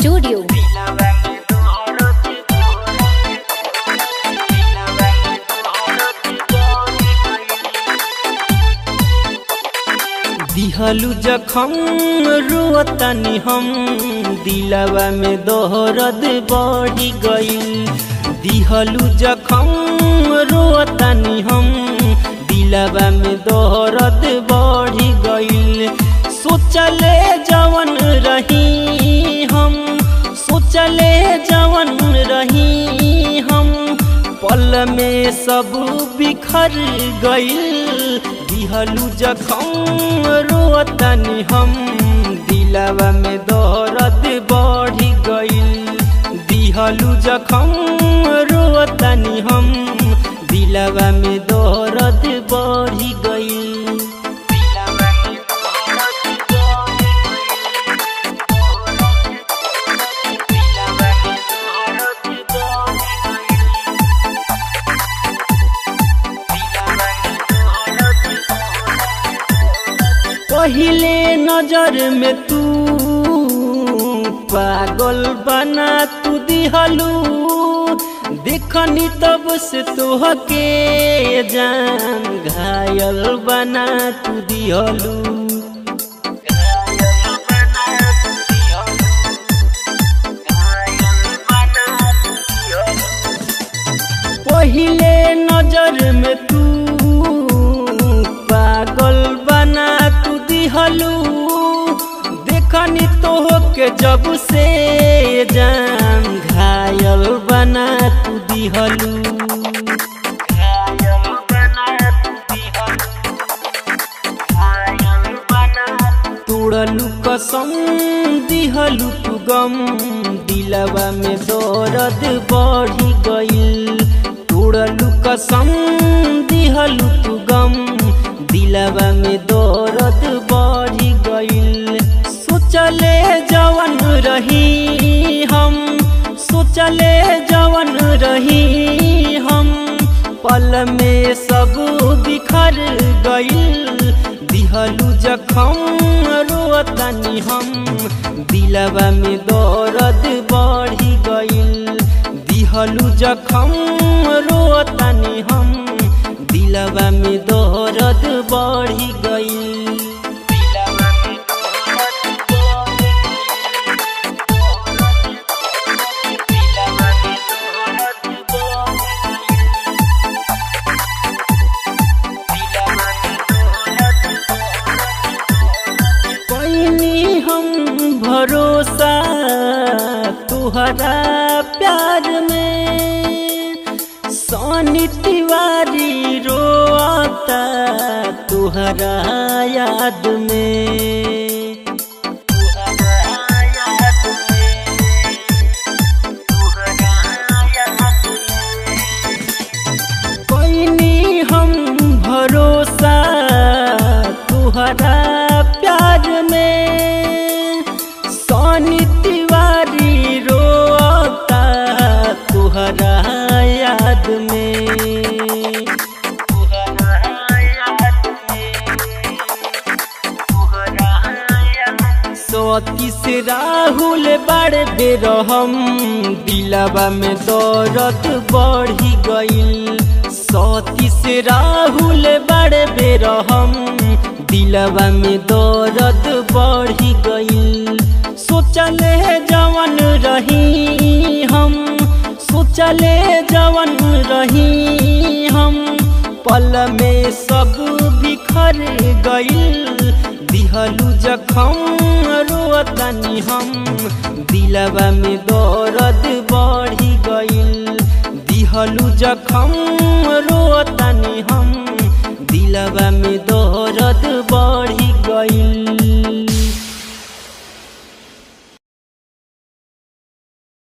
Studio. दिहलू जखम रोतनी हम दिलवा में दोहरद बढ़ी गईल। दिहलू जखम रोतनी हम दिलवा में दोहरद बढ़ी गईल। सोचले जवन रही हम, सोचले जवन रही हम, पल में सब बिखर गईल। दिहलू जखम रोतनी हम दिलवा में दर्द बढ़ी गईल। दिहलू जखम रोतनी हम दिलवा में दर्द बढ़ी गईल। पहले नजर में तू पागल बना तू दिहलू। देखनी तब से तोहके जान घायल बना तू दिहलू। पहले नजर में तू पागल बना तू दिहलू। देखनी तोहके जब से जान घायल बना तू दिहलू। तोड़लू कसम दिहलू तू गम दिलवा में दर्द बढ़ी गईल। तोड़लू कसम दिहलू तू गम दिलवा में दर्द बढ़ी गईल। सोचले जवन रही हम, सोचले जवन रही हम, पल में सब बिखर गईल। दिहलू जखम रोतनी हम दिलवा में दर्द बढ़ी गईल। दिहलू जखम रोतनी हम दिलवा में दर्द बढ़ी गईल। पैनी हम भरोसा तुहरा प्यार में, सोनी तिवारी रोता तुहरा याद में। पैनी हम भरोसा तुहरा प्यार में, सोनी तिवारी रोता तुहरा याद में। सती से राहुल बड़ बेरहम दिलवा में दर्द बढ़ी गईल। सती से राहुल बड़ बेरहम दिलवा में दर्द बढ़ी गईल। सोचले जवन रही हम, सोचले जवन रही हम, पल में सब बिखर गईल। दिहलू जखम रोतनी हम दिलवा में दर्द बढ़ी गईल। दिहलू जखम रोतनी हम दिलवा में दर्द